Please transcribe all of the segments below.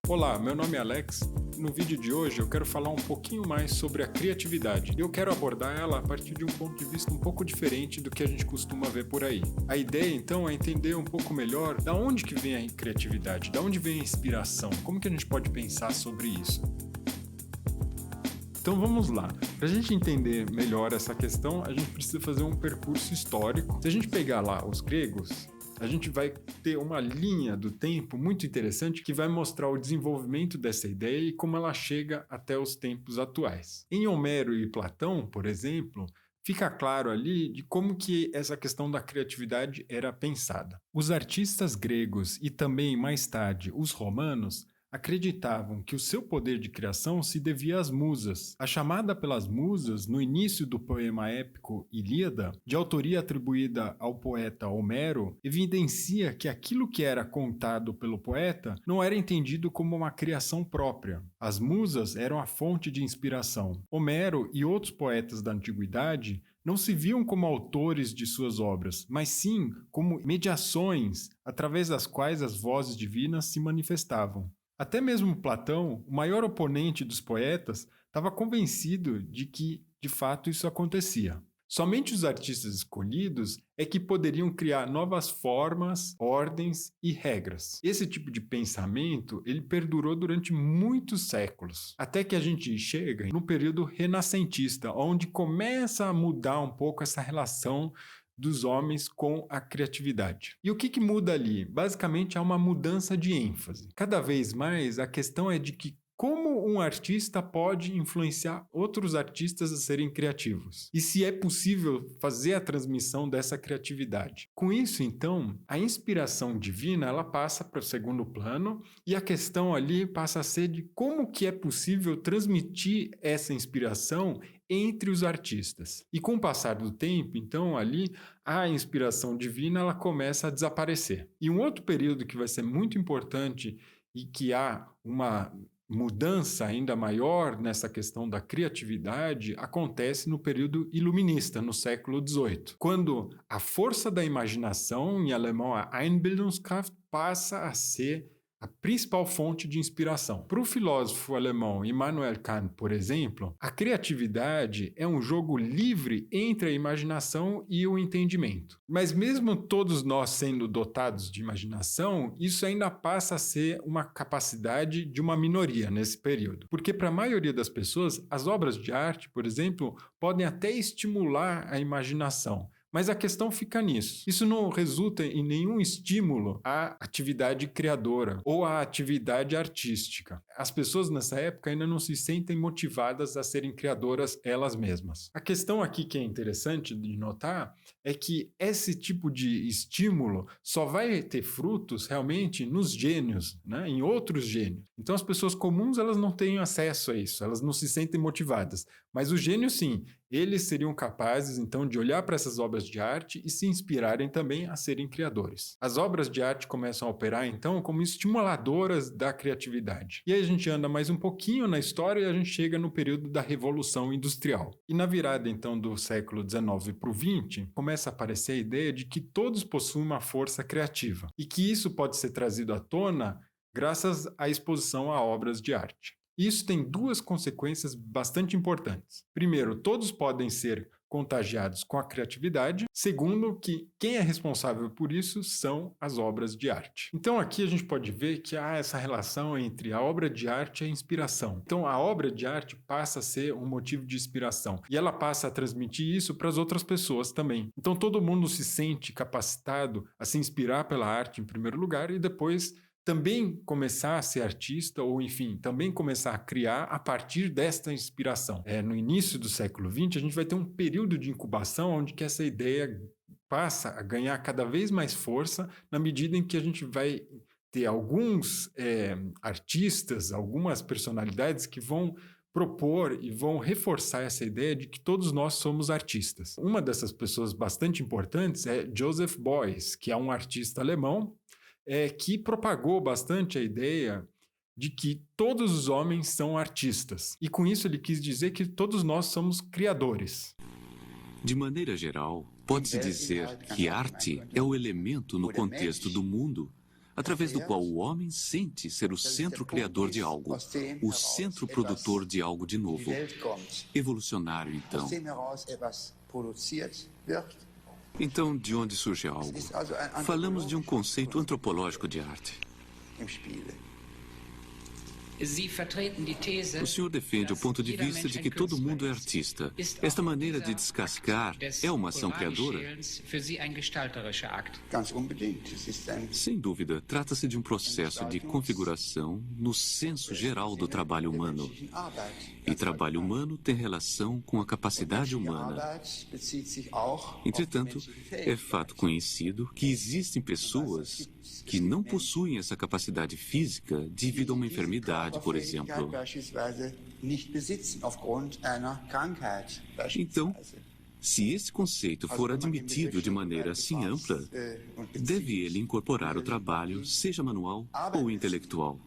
Olá, meu nome é Alex. No vídeo de hoje eu quero falar um pouquinho mais sobre a criatividade. Eu quero abordar ela a partir de um ponto de vista um pouco diferente do que a gente costuma ver por aí. A ideia então é entender um pouco melhor da onde que vem a criatividade, da onde vem a inspiração, como que a gente pode pensar sobre isso. Então vamos lá. Para a gente entender melhor essa questão, a gente precisa fazer um percurso histórico. Se a gente pegar lá os gregos, a gente vai ter uma linha do tempo muito interessante que vai mostrar o desenvolvimento dessa ideia e como ela chega até os tempos atuais. Em Homero e Platão, por exemplo, fica claro ali de como que essa questão da criatividade era pensada. Os artistas gregos e também mais tarde os romanos acreditavam que o seu poder de criação se devia às musas. A chamada pelas musas, no início do poema épico Ilíada, de autoria atribuída ao poeta Homero, evidencia que aquilo que era contado pelo poeta não era entendido como uma criação própria. As musas eram a fonte de inspiração. Homero e outros poetas da antiguidade não se viam como autores de suas obras, mas sim como mediações através das quais as vozes divinas se manifestavam. Até mesmo Platão, o maior oponente dos poetas, estava convencido de que, de fato, isso acontecia. Somente os artistas escolhidos é que poderiam criar novas formas, ordens e regras. Esse tipo de pensamento, ele perdurou durante muitos séculos, até que a gente chega no período renascentista, onde começa a mudar um pouco essa relação dos homens com a criatividade. E o que muda ali? Basicamente, há uma mudança de ênfase. Cada vez mais, a questão é de que como um artista pode influenciar outros artistas a serem criativos? E se é possível fazer a transmissão dessa criatividade? Com isso, então, a inspiração divina ela passa para o segundo plano e a questão ali passa a ser de como que é possível transmitir essa inspiração entre os artistas. E com o passar do tempo, então, ali, a inspiração divina ela começa a desaparecer. E um outro período que vai ser muito importante e que há uma mudança ainda maior nessa questão da criatividade acontece no período iluminista, no século XVIII, quando a força da imaginação, em alemão a Einbildungskraft, passa a ser a principal fonte de inspiração. Para o filósofo alemão Immanuel Kant, por exemplo, a criatividade é um jogo livre entre a imaginação e o entendimento. Mas mesmo todos nós sendo dotados de imaginação, isso ainda passa a ser uma capacidade de uma minoria nesse período. Porque para a maioria das pessoas, as obras de arte, por exemplo, podem até estimular a imaginação. Mas a questão fica nisso. Isso não resulta em nenhum estímulo à atividade criadora ou à atividade artística. As pessoas nessa época ainda não se sentem motivadas a serem criadoras elas mesmas. A questão aqui que é interessante de notar é que esse tipo de estímulo só vai ter frutos realmente nos gênios, né? Em outros gênios. Então as pessoas comuns elas não têm acesso a isso, elas não se sentem motivadas. Mas os gênios sim, eles seriam capazes então de olhar para essas obras de arte e se inspirarem também a serem criadores. As obras de arte começam a operar então como estimuladoras da criatividade. E aí a gente anda mais um pouquinho na história e a gente chega no período da Revolução Industrial. E na virada então do século XIX para o XX, começa a aparecer a ideia de que todos possuem uma força criativa e que isso pode ser trazido à tona graças à exposição a obras de arte. Isso tem duas consequências bastante importantes. Primeiro, todos podem ser contagiados com a criatividade. Segundo, que quem é responsável por isso são as obras de arte. Então aqui a gente pode ver que há essa relação entre a obra de arte e a inspiração. Então a obra de arte passa a ser um motivo de inspiração e ela passa a transmitir isso para as outras pessoas também. Então todo mundo se sente capacitado a se inspirar pela arte em primeiro lugar e depois também começar a ser artista ou, enfim, também começar a criar a partir desta inspiração. No início do século XX, a gente vai ter um período de incubação onde que essa ideia passa a ganhar cada vez mais força na medida em que a gente vai ter alguns artistas, algumas personalidades que vão propor e vão reforçar essa ideia de que todos nós somos artistas. Uma dessas pessoas bastante importantes é Joseph Beuys, que é um artista alemão que propagou bastante a ideia de que todos os homens são artistas. E com isso ele quis dizer que todos nós somos criadores. De maneira geral, pode-se dizer que arte é o elemento no contexto do mundo através do qual o homem sente ser o centro criador de algo, o centro produtor de algo de novo. Evolucionário, então. Então, de onde surge algo? Falamos de um conceito antropológico de arte. O senhor defende o ponto de vista de que todo mundo é artista. Esta maneira de descascar é uma ação criadora? Sem dúvida, trata-se de um processo de configuração no senso geral do trabalho humano. E trabalho humano tem relação com a capacidade humana. Entretanto, é fato conhecido que existem pessoas que não possuem essa capacidade física devido a uma enfermidade, por exemplo. Então, se esse conceito for admitido de maneira assim ampla, deve ele incorporar o trabalho, seja manual ou intelectual.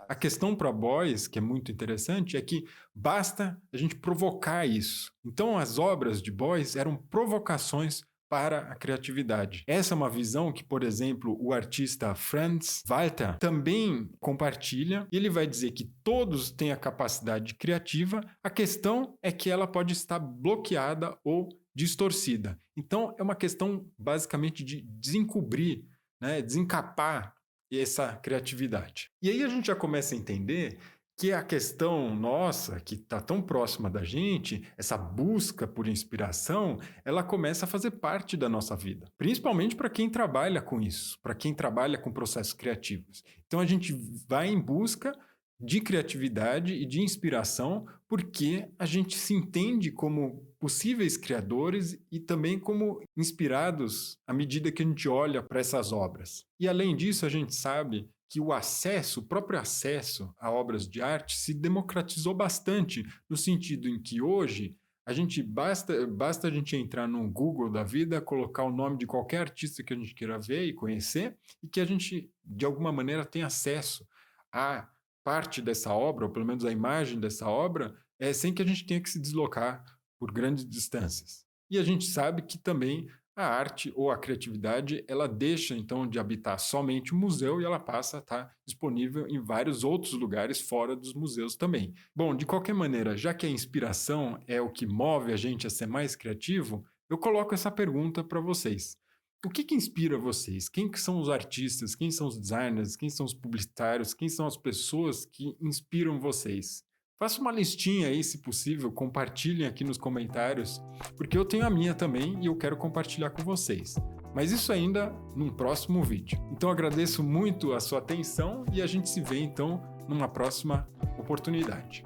A questão para Beuys, que é muito interessante, é que basta a gente provocar isso. Então, as obras de Beuys eram provocações para a criatividade. Essa é uma visão que, por exemplo, o artista Franz Walter também compartilha. Ele vai dizer que todos têm a capacidade criativa, a questão é que ela pode estar bloqueada ou distorcida. Então, é uma questão basicamente de desencobrir, né, desencapar essa criatividade. E aí a gente já começa a entender que a questão nossa, que está tão próxima da gente, essa busca por inspiração, ela começa a fazer parte da nossa vida. Principalmente para quem trabalha com isso, para quem trabalha com processos criativos. Então a gente vai em busca de criatividade e de inspiração porque a gente se entende como possíveis criadores e também como inspirados à medida que a gente olha para essas obras. E além disso, a gente sabe que o próprio acesso a obras de arte se democratizou bastante, no sentido em que hoje basta a gente entrar no Google da vida, colocar o nome de qualquer artista que a gente queira ver e conhecer, e que a gente, de alguma maneira, tem acesso a parte dessa obra, ou pelo menos a imagem dessa obra, sem que a gente tenha que se deslocar por grandes distâncias. E a gente sabe que também a arte ou a criatividade, ela deixa então de habitar somente o museu e ela passa a estar disponível em vários outros lugares fora dos museus também. Bom, de qualquer maneira, já que a inspiração é o que move a gente a ser mais criativo, eu coloco essa pergunta para vocês. O que inspira vocês? Quem que são os artistas? Quem são os designers? Quem são os publicitários? Quem são as pessoas que inspiram vocês? Faça uma listinha aí, se possível, compartilhem aqui nos comentários, porque eu tenho a minha também e eu quero compartilhar com vocês. Mas isso ainda num próximo vídeo. Então agradeço muito a sua atenção e a gente se vê então numa próxima oportunidade.